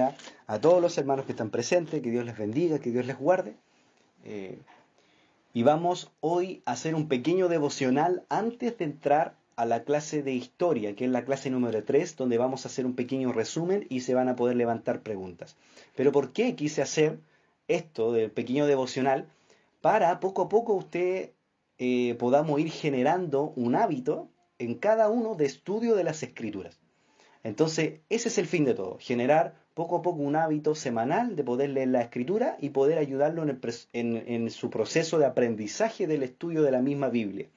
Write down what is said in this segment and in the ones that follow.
bienvenida a todos los hermanos que están presentes, que Dios les bendiga, que Dios les guarde. Y vamos hoy a hacer un pequeño devocional antes de entrar a la clase de historia, que es la clase número 3, donde vamos a hacer un pequeño resumen y se van a poder levantar preguntas. Pero ¿por qué quise hacer esto del pequeño devocional? Para poco a poco podamos ir generando un hábito en cada uno de estudio de las Escrituras. Entonces, ese es el fin de todo, generar poco a poco un hábito semanal de poder leer la Escritura y poder ayudarlo en su proceso de aprendizaje del estudio de la misma Biblia.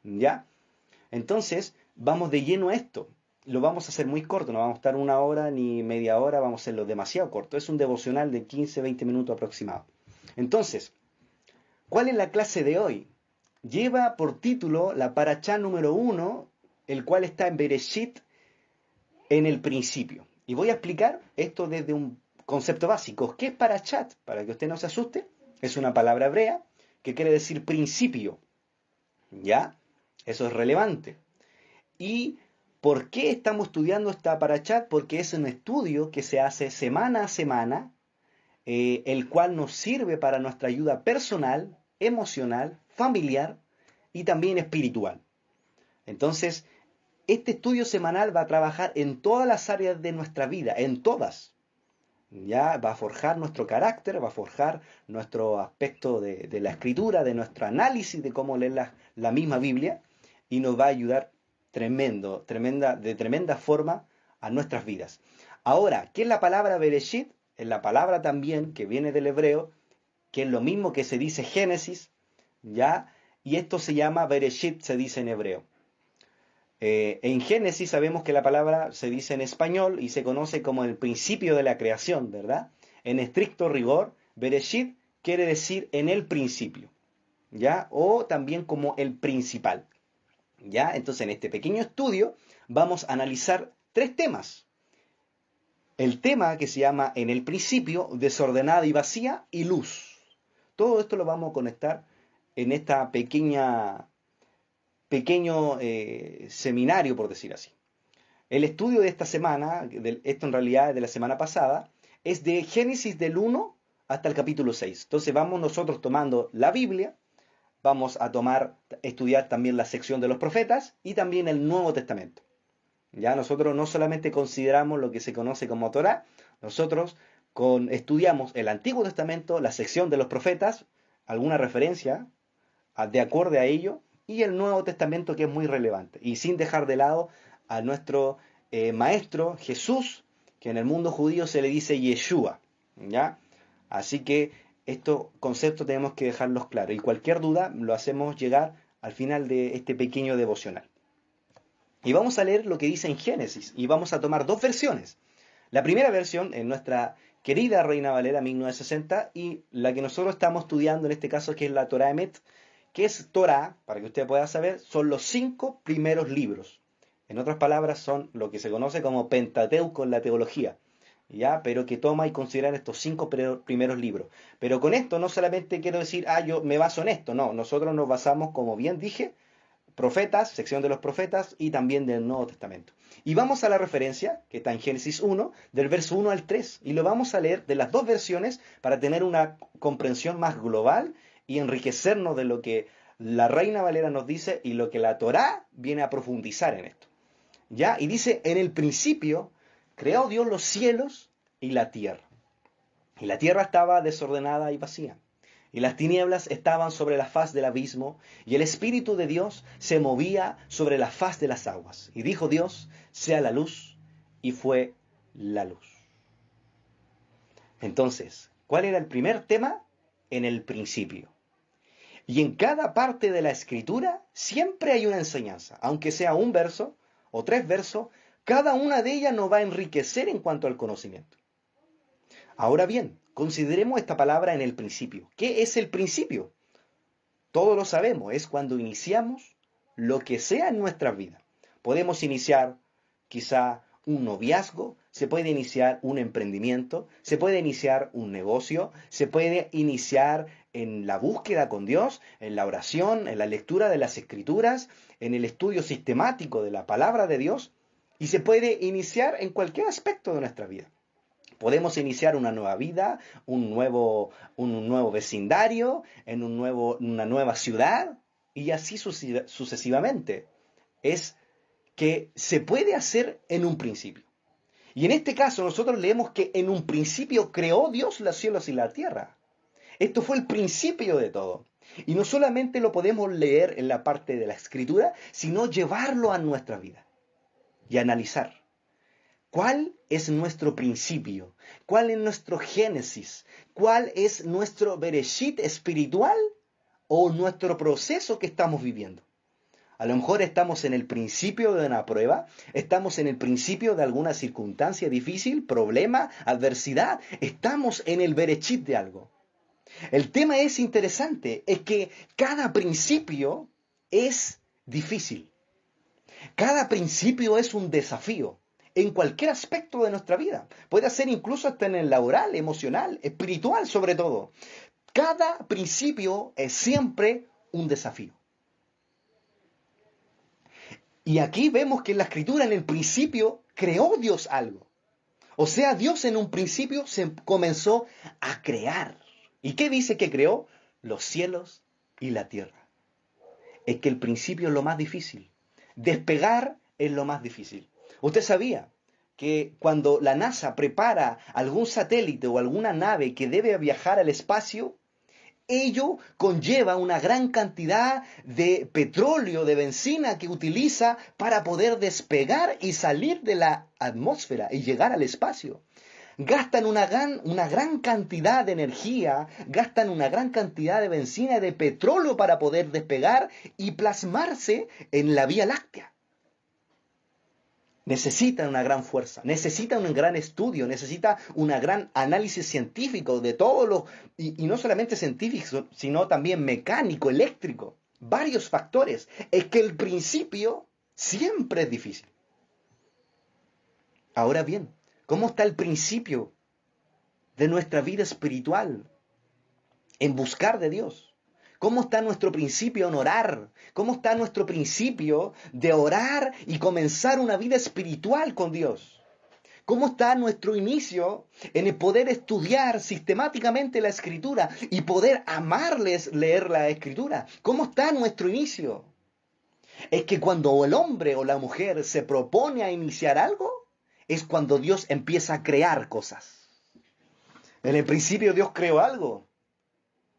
¿Ya? Entonces, vamos de lleno a esto. Lo vamos a hacer muy corto, no vamos a estar una hora ni media hora, vamos a hacerlo demasiado corto. Es un devocional de 15-20 minutos aproximado. Entonces, ¿cuál es la clase de hoy? Lleva por título la parashá número 1, el cual está en Bereshit, en el principio. Y voy a explicar esto desde un concepto básico. ¿Qué es parashat? Para que usted no se asuste, es una palabra hebrea que quiere decir principio. ¿Ya? Eso es relevante. ¿Y por qué estamos estudiando esta parashat? Porque es un estudio que se hace semana a semana, el cual nos sirve para nuestra ayuda personal, emocional, familiar y también espiritual. Entonces, este estudio semanal va a trabajar en todas las áreas de nuestra vida, en todas. Ya va a forjar nuestro carácter, va a forjar nuestro aspecto de la escritura, de nuestro análisis de cómo leer la misma Biblia, y nos va a ayudar de tremenda forma a nuestras vidas. Ahora, ¿qué es la palabra Bereshit? Es la palabra también que viene del hebreo, que es lo mismo que se dice Génesis, ¿ya? Y esto se llama Bereshit, se dice en hebreo. En Génesis sabemos que la palabra se dice en español y se conoce como el principio de la creación, ¿verdad? En estricto rigor, Bereshit quiere decir en el principio, ¿ya? O también como el principal, ¿ya? Entonces, en este pequeño estudio vamos a analizar 3 temas. El tema que se llama en el principio, desordenada y vacía, y luz. Todo esto lo vamos a conectar en esta pequeño seminario, por decir así. El estudio de esta semana, esto en realidad es de la semana pasada, es de Génesis del 1 hasta el capítulo 6. Entonces vamos nosotros tomando la Biblia, vamos a estudiar también la sección de los profetas y también el Nuevo Testamento. Ya nosotros no solamente consideramos lo que se conoce como Torá, nosotros estudiamos el Antiguo Testamento, la sección de los profetas, alguna referencia de acuerdo a ello, y el Nuevo Testamento, que es muy relevante, y sin dejar de lado a nuestro maestro Jesús, que en el mundo judío se le dice Yeshua, ¿ya? Así que estos conceptos tenemos que dejarlos claros, y cualquier duda lo hacemos llegar al final de este pequeño devocional. Y vamos a leer lo que dice en Génesis, y vamos a tomar 2 versiones. La primera versión es nuestra querida Reina Valera 1960, y la que nosotros estamos estudiando en este caso, que es la Torá Emet, que es Torá, para que usted pueda saber, son los 5 primeros libros. En otras palabras, son lo que se conoce como Pentateuco en la teología, ¿ya? Pero que toma y considera estos 5 primeros libros. Pero con esto no solamente quiero decir, yo me baso en esto, no, nosotros nos basamos, como bien dije, profetas, sección de los profetas y también del Nuevo Testamento. Y vamos a la referencia, que está en Génesis 1, del verso 1 al 3, y lo vamos a leer de las 2 versiones para tener una comprensión más global y enriquecernos de lo que la Reina Valera nos dice y lo que la Torá viene a profundizar en esto. ¿Ya? Y dice, en el principio creó Dios los cielos y la tierra. Y la tierra estaba desordenada y vacía. Y las tinieblas estaban sobre la faz del abismo, y el Espíritu de Dios se movía sobre la faz de las aguas. Y dijo Dios, sea la luz, y fue la luz. Entonces, ¿cuál era el primer tema? En el principio. Y en cada parte de la Escritura siempre hay una enseñanza, aunque sea un verso o 3 versos, cada una de ellas nos va a enriquecer en cuanto al conocimiento. Ahora bien, consideremos esta palabra en el principio. ¿Qué es el principio? Todos lo sabemos, es cuando iniciamos lo que sea en nuestra vida. Podemos iniciar quizá un noviazgo, se puede iniciar un emprendimiento, se puede iniciar un negocio, se puede iniciar en la búsqueda con Dios, en la oración, en la lectura de las Escrituras, en el estudio sistemático de la palabra de Dios, y se puede iniciar en cualquier aspecto de nuestra vida. Podemos iniciar una nueva vida, un nuevo vecindario, en una nueva ciudad y así sucesivamente. Es que se puede hacer en un principio. Y en este caso nosotros leemos que en un principio creó Dios los cielos y la tierra. Esto fue el principio de todo. Y no solamente lo podemos leer en la parte de la escritura, sino llevarlo a nuestra vida y analizar. ¿Cuál es nuestro principio? ¿Cuál es nuestro génesis? ¿Cuál es nuestro bereshit espiritual o nuestro proceso que estamos viviendo? A lo mejor estamos en el principio de una prueba, estamos en el principio de alguna circunstancia difícil, problema, adversidad, estamos en el bereshit de algo. El tema es interesante, es que cada principio es difícil. Cada principio es un desafío en cualquier aspecto de nuestra vida. Puede ser incluso hasta en el laboral, emocional, espiritual sobre todo. Cada principio es siempre un desafío. Y aquí vemos que en la escritura, en el principio, creó Dios algo. O sea, Dios en un principio se comenzó a crear. ¿Y qué dice que creó? Los cielos y la tierra. Es que el principio es lo más difícil. Despegar es lo más difícil. ¿Usted sabía que cuando la NASA prepara algún satélite o alguna nave que debe viajar al espacio, ello conlleva una gran cantidad de petróleo, de benzina que utiliza para poder despegar y salir de la atmósfera y llegar al espacio? Gastan una gran cantidad de energía, gastan una gran cantidad de benzina y de petróleo para poder despegar y plasmarse en la Vía Láctea. Necesita una gran fuerza, necesita un gran estudio, necesita un gran análisis científico de todos los, y no solamente científico, sino también mecánico, eléctrico, varios factores. Es que el principio siempre es difícil. Ahora bien, ¿cómo está el principio de nuestra vida espiritual en buscar de Dios? ¿Cómo está nuestro principio en orar? ¿Cómo está nuestro principio de orar y comenzar una vida espiritual con Dios? ¿Cómo está nuestro inicio en el poder estudiar sistemáticamente la Escritura y poder amarles leer la Escritura? ¿Cómo está nuestro inicio? Es que cuando el hombre o la mujer se propone a iniciar algo, es cuando Dios empieza a crear cosas. En el principio Dios creó algo.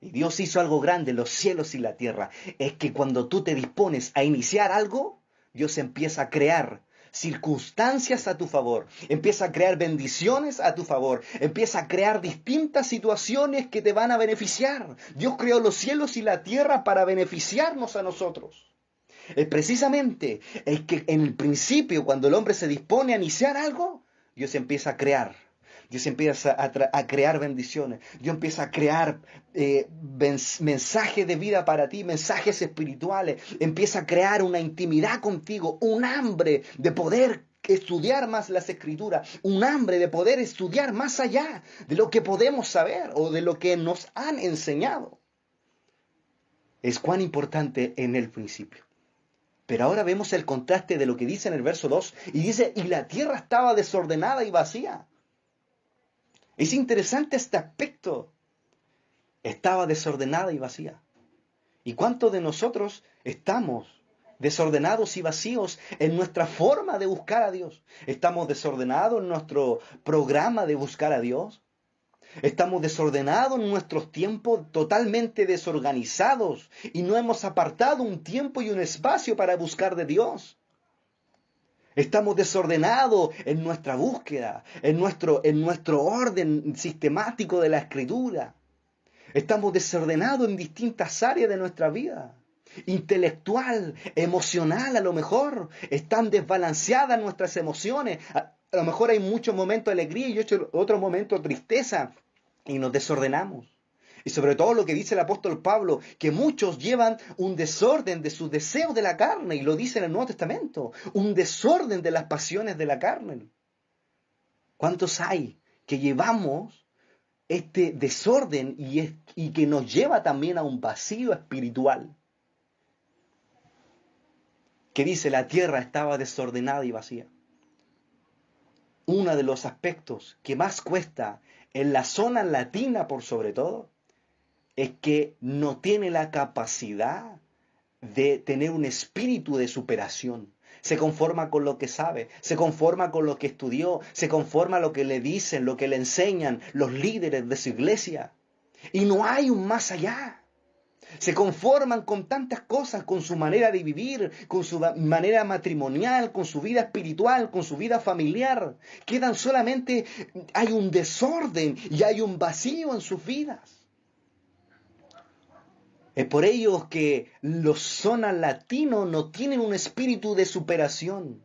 Y Dios hizo algo grande, los cielos y la tierra. Es que cuando tú te dispones a iniciar algo, Dios empieza a crear circunstancias a tu favor, empieza a crear bendiciones a tu favor, empieza a crear distintas situaciones que te van a beneficiar. Dios creó los cielos y la tierra para beneficiarnos a nosotros. Precisamente es que en el principio, cuando el hombre se dispone a iniciar algo, Dios empieza a crear. Dios empieza a crear bendiciones. Dios empieza a crear mensajes de vida para ti, mensajes espirituales. Empieza a crear una intimidad contigo, un hambre de poder estudiar más las escrituras, un hambre de poder estudiar más allá de lo que podemos saber o de lo que nos han enseñado. Es cuán importante en el principio. Pero ahora vemos el contraste de lo que dice en el verso 2 y dice, y la tierra estaba desordenada y vacía. Es interesante este aspecto. Estaba desordenada y vacía. ¿Y cuántos de nosotros estamos desordenados y vacíos en nuestra forma de buscar a Dios? ¿Estamos desordenados en nuestro programa de buscar a Dios? ¿Estamos desordenados en nuestros tiempos, totalmente desorganizados y no hemos apartado un tiempo y un espacio para buscar de Dios? Estamos desordenados en nuestra búsqueda, en nuestro orden sistemático de la escritura. Estamos desordenados en distintas áreas de nuestra vida. Intelectual, emocional a lo mejor. Están desbalanceadas nuestras emociones. A lo mejor hay muchos momentos de alegría y otros momentos de tristeza. Y nos desordenamos. Y sobre todo lo que dice el apóstol Pablo, que muchos llevan un desorden de sus deseos de la carne, y lo dice en el Nuevo Testamento, un desorden de las pasiones de la carne. ¿Cuántos hay que llevamos este desorden y que nos lleva también a un vacío espiritual? Que dice, la tierra estaba desordenada y vacía. uno de los aspectos que más cuesta en la zona latina por sobre todo es que no tiene la capacidad de tener un espíritu de superación. Se conforma con lo que sabe, se conforma con lo que estudió, se conforma lo que le dicen, lo que le enseñan los líderes de su iglesia. Y no hay un más allá. Se conforman con tantas cosas, con su manera de vivir, con su manera matrimonial, con su vida espiritual, con su vida familiar. Quedan solamente, hay un desorden y hay un vacío en sus vidas. Es por ello que los zonas latinos no tienen un espíritu de superación.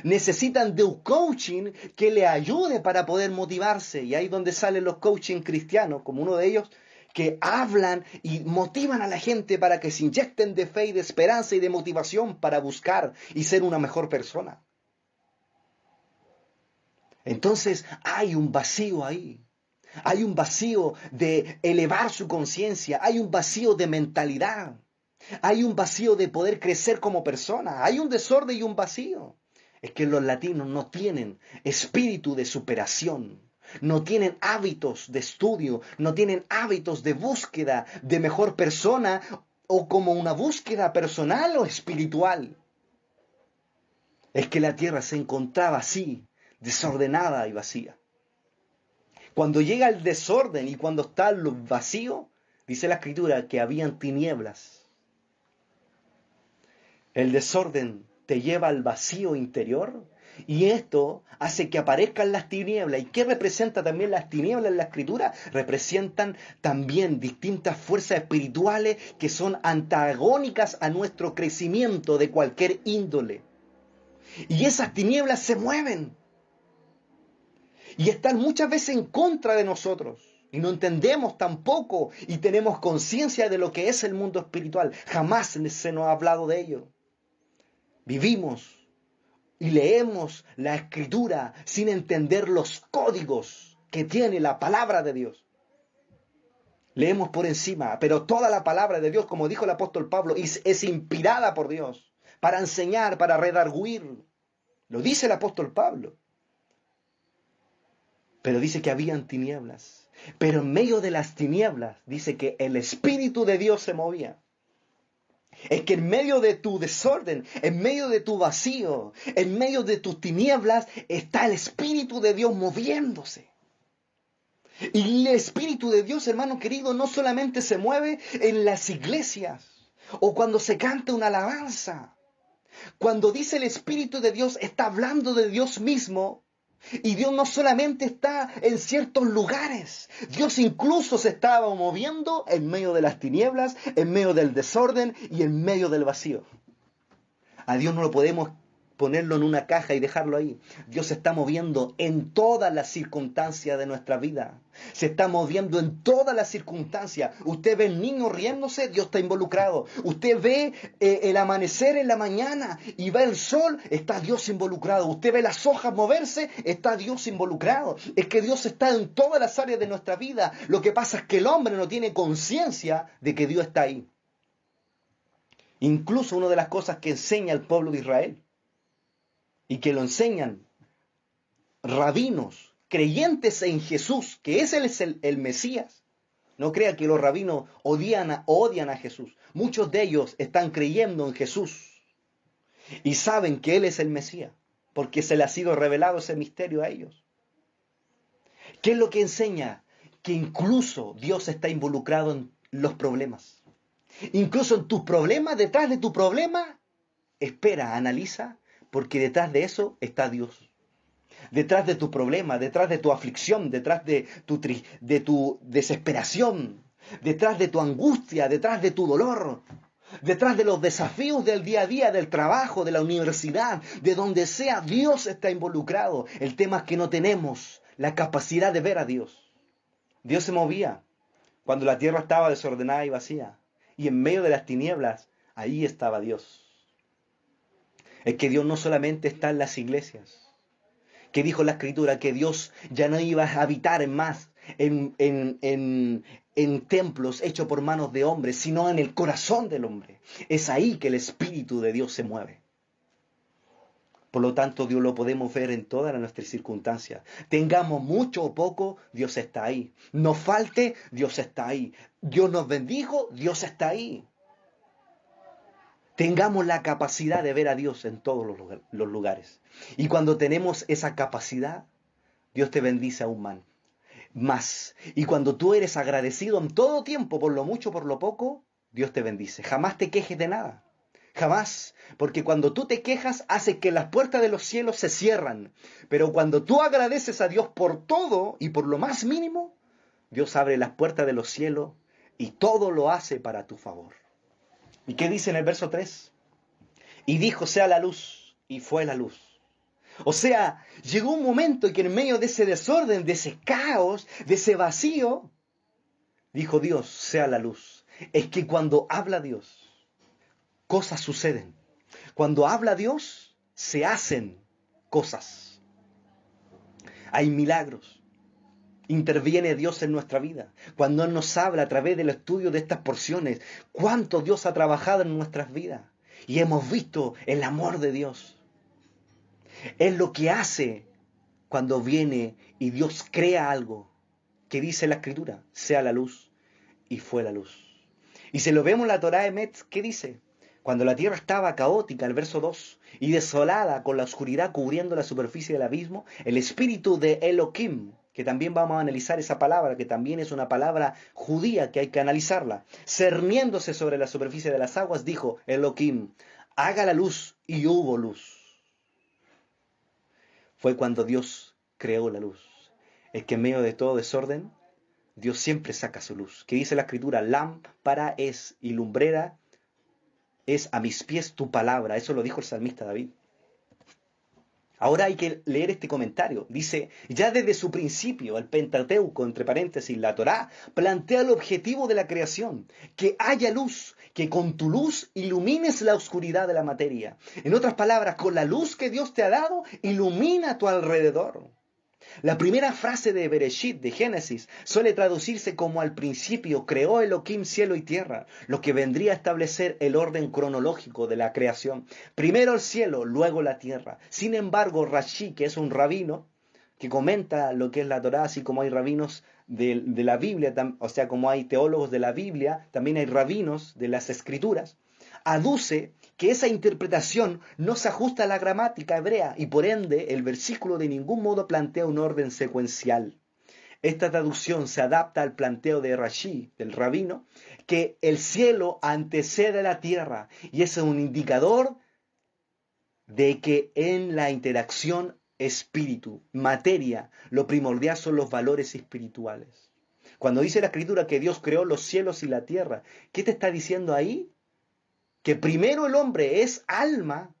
Necesitan de un coaching que le ayude para poder motivarse. Y ahí es donde salen los coaching cristianos, como uno de ellos, que hablan y motivan a la gente para que se inyecten de fe y de esperanza y de motivación para buscar y ser una mejor persona. Entonces hay un vacío ahí. Hay un vacío de elevar su conciencia. Hay un vacío de mentalidad. Hay un vacío de poder crecer como persona. Hay un desorden y un vacío. Es que los latinos no tienen espíritu de superación. No tienen hábitos de estudio. No tienen hábitos de búsqueda de mejor persona o como una búsqueda personal o espiritual. Es que la tierra se encontraba así, desordenada y vacía. Cuando llega el desorden y cuando está lo vacío, dice la Escritura que habían tinieblas. El desorden te lleva al vacío interior y esto hace que aparezcan las tinieblas. ¿Y qué representa también las tinieblas en la Escritura? Representan también distintas fuerzas espirituales que son antagónicas a nuestro crecimiento de cualquier índole. Y esas tinieblas se mueven. Y están muchas veces en contra de nosotros. Y no entendemos tampoco y tenemos conciencia de lo que es el mundo espiritual. Jamás se nos ha hablado de ello. Vivimos y leemos la Escritura sin entender los códigos que tiene la palabra de Dios. Leemos por encima, pero toda la palabra de Dios, como dijo el apóstol Pablo, es inspirada por Dios para enseñar, para redarguir. Lo dice el apóstol Pablo. Pero dice que habían tinieblas. Pero en medio de las tinieblas dice que el Espíritu de Dios se movía. Es que en medio de tu desorden, en medio de tu vacío, en medio de tus tinieblas, está el Espíritu de Dios moviéndose. Y el Espíritu de Dios, hermano querido, no solamente se mueve en las iglesias o cuando se canta una alabanza. Cuando dice el Espíritu de Dios, está hablando de Dios mismo. Y Dios no solamente está en ciertos lugares, Dios incluso se estaba moviendo en medio de las tinieblas, en medio del desorden y en medio del vacío. A Dios no lo podemos ponerlo en una caja y dejarlo ahí. Dios se está moviendo en todas las circunstancias de nuestra vida. Se está moviendo en todas las circunstancias. Usted ve el niño riéndose, Dios está involucrado. Usted ve el amanecer en la mañana y ve el sol, está Dios involucrado. Usted ve las hojas moverse, está Dios involucrado. Es que Dios está en todas las áreas de nuestra vida. Lo que pasa es que el hombre no tiene conciencia de que Dios está ahí. Incluso una de las cosas que enseña el pueblo de Israel y que lo enseñan rabinos, creyentes en Jesús, que ese es el Mesías. No crea que los rabinos odian a Jesús. Muchos de ellos están creyendo en Jesús y saben que Él es el Mesías, porque se le ha sido revelado ese misterio a ellos. ¿Qué es lo que enseña? Que incluso Dios está involucrado en los problemas. Incluso en tus problemas, detrás de tu problema, espera, analiza, porque detrás de eso está Dios. Detrás de tu problema, detrás de tu aflicción, detrás de tu desesperación, detrás de tu angustia, detrás de tu dolor, detrás de los desafíos del día a día, del trabajo, de la universidad, de donde sea, Dios está involucrado. El tema es que no tenemos la capacidad de ver a Dios. Dios se movía cuando la tierra estaba desordenada y vacía. Y en medio de las tinieblas, ahí estaba Dios. Es que Dios no solamente está en las iglesias, que dijo la Escritura que Dios ya no iba a habitar más en templos hechos por manos de hombres, sino en el corazón del hombre. Es ahí que el Espíritu de Dios se mueve. Por lo tanto, Dios lo podemos ver en todas nuestras circunstancias. Tengamos mucho o poco, Dios está ahí. Nos falte, Dios está ahí. Dios nos bendijo, Dios está ahí. Tengamos la capacidad de ver a Dios en todos los lugares. Y cuando tenemos esa capacidad, Dios te bendice aún más. Y cuando tú eres agradecido en todo tiempo, por lo mucho, por lo poco, Dios te bendice. Jamás te quejes de nada. Jamás. Porque cuando tú te quejas, hace que las puertas de los cielos se cierran. Pero cuando tú agradeces a Dios por todo y por lo más mínimo, Dios abre las puertas de los cielos y todo lo hace para tu favor. ¿Y qué dice en el verso 3? Y dijo, sea la luz, y fue la luz. O sea, llegó un momento en que en medio de ese desorden, de ese caos, de ese vacío, dijo Dios, sea la luz. Es que cuando habla Dios, cosas suceden. Cuando habla Dios, se hacen cosas. Hay milagros. Interviene Dios en nuestra vida. Cuando Él nos habla a través del estudio de estas porciones, cuánto Dios ha trabajado en nuestras vidas. Y hemos visto el amor de Dios. Es lo que hace cuando viene y Dios crea algo. Que dice la Escritura, sea la luz, y fue la luz. Y si lo vemos en la Torá de Metz, ¿qué dice? Cuando la tierra estaba caótica, el verso 2, y desolada con la oscuridad cubriendo la superficie del abismo, el espíritu de Elohim, que también vamos a analizar esa palabra, que también es una palabra judía que hay que analizarla, cerniéndose sobre la superficie de las aguas, dijo Elohim, haga la luz, y hubo luz. Fue cuando Dios creó la luz. Es que en medio de todo desorden, Dios siempre saca su luz. Que dice la Escritura, lámpara es y lumbrera es a mis pies tu palabra. Eso lo dijo el salmista David. Ahora hay que leer este comentario. Dice, ya desde su principio, el Pentateuco, entre paréntesis, la Torá, plantea el objetivo de la creación, que haya luz, que con tu luz ilumines la oscuridad de la materia. En otras palabras, con la luz que Dios te ha dado, ilumina a tu alrededor. La primera frase de Bereshit, de Génesis, suele traducirse como al principio creó Elohim cielo y tierra, lo que vendría a establecer el orden cronológico de la creación. Primero el cielo, luego la tierra. Sin embargo, Rashi, que es un rabino, que comenta lo que es la Torá, así como hay rabinos de la Biblia, o sea, como hay teólogos de la Biblia, también hay rabinos de las Escrituras, aduce que esa interpretación no se ajusta a la gramática hebrea y por ende el versículo de ningún modo plantea un orden secuencial. Esta traducción se adapta al planteo de Rashi, del rabino, que el cielo antecede a la tierra y es un indicador de que en la interacción espíritu, materia, lo primordial son los valores espirituales. Cuando dice la Escritura que Dios creó los cielos y la tierra, ¿qué te está diciendo ahí? Que primero el hombre es alma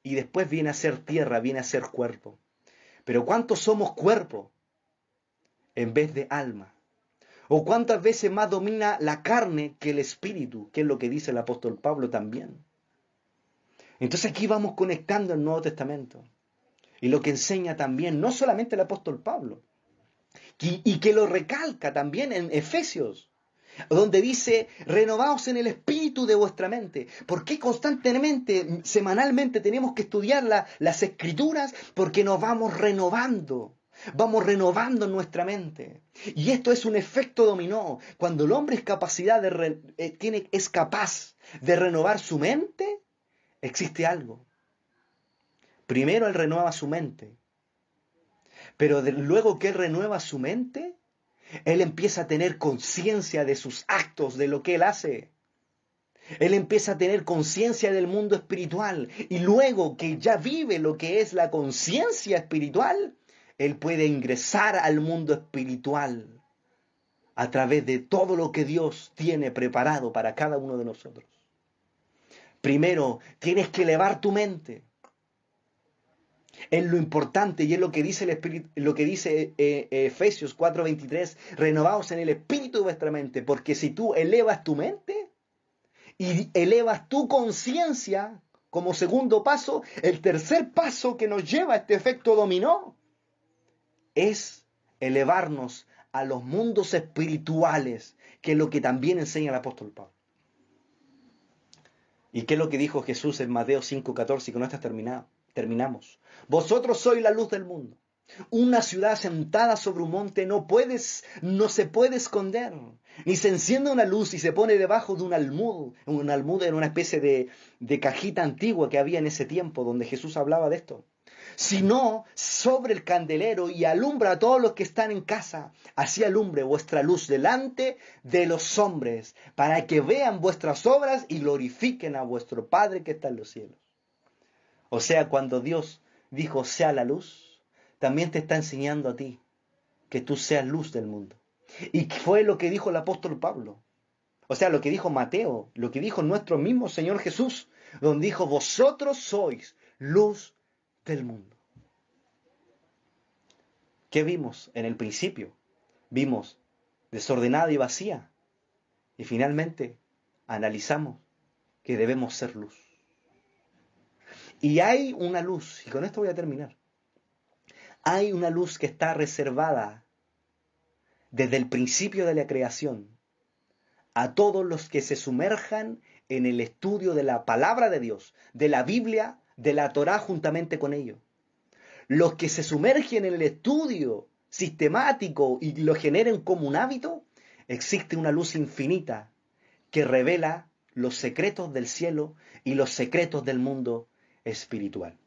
y después viene a ser tierra, viene a ser cuerpo. Pero ¿cuántos somos cuerpo en vez de alma? ¿O cuántas veces más domina la carne que el espíritu? Que es lo que dice el apóstol Pablo también. Entonces aquí vamos conectando el Nuevo Testamento. Y lo que enseña también, no solamente el apóstol Pablo, y que lo recalca también en Efesios, donde dice, renovaos en el espíritu de vuestra mente. ¿Por qué constantemente, semanalmente tenemos que estudiar las escrituras? Porque nos vamos renovando nuestra mente. Y esto es un efecto dominó. Cuando el hombre es capaz de renovar su mente, existe algo. Primero él renueva su mente, pero luego que él renueva su mente, él empieza a tener conciencia de sus actos, de lo que él hace. Él empieza a tener conciencia del mundo espiritual. Y luego que ya vive lo que es la conciencia espiritual, él puede ingresar al mundo espiritual a través de todo lo que Dios tiene preparado para cada uno de nosotros. Primero, tienes que elevar tu mente. Es lo importante y es lo que dice el Espíritu, lo que dice Efesios 4:23, renovaos en el espíritu de vuestra mente, porque si tú elevas tu mente y elevas tu conciencia como segundo paso, el tercer paso que nos lleva a este efecto dominó es elevarnos a los mundos espirituales, que es lo que también enseña el apóstol Pablo. ¿Y qué es lo que dijo Jesús en Mateo 5:14? Y con esto está terminado. Terminamos. Vosotros sois la luz del mundo. Una ciudad sentada sobre un monte no se puede esconder. Ni se enciende una luz y se pone debajo de un almud. Un almud era una especie de cajita antigua que había en ese tiempo donde Jesús hablaba de esto. Sino sobre el candelero y alumbra a todos los que están en casa. Así alumbre vuestra luz delante de los hombres, para que vean vuestras obras y glorifiquen a vuestro Padre que está en los cielos. O sea, cuando Dios dijo sea la luz, también te está enseñando a ti que tú seas luz del mundo. Y fue lo que dijo el apóstol Pablo. O sea, lo que dijo Mateo, lo que dijo nuestro mismo Señor Jesús, donde dijo, vosotros sois luz del mundo. ¿Qué vimos en el principio? Vimos desordenada y vacía. Y finalmente analizamos que debemos ser luz. Y hay una luz, y con esto voy a terminar. Hay una luz que está reservada desde el principio de la creación a todos los que se sumerjan en el estudio de la palabra de Dios, de la Biblia, de la Torá juntamente con ello. Los que se sumergen en el estudio sistemático y lo generen como un hábito, existe una luz infinita que revela los secretos del cielo y los secretos del mundo espiritual.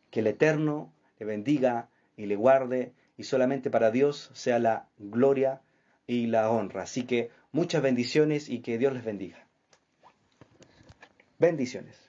Que el Eterno le bendiga y le guarde, y solamente para Dios sea la gloria y la honra. Así que muchas bendiciones y que Dios les bendiga. Bendiciones.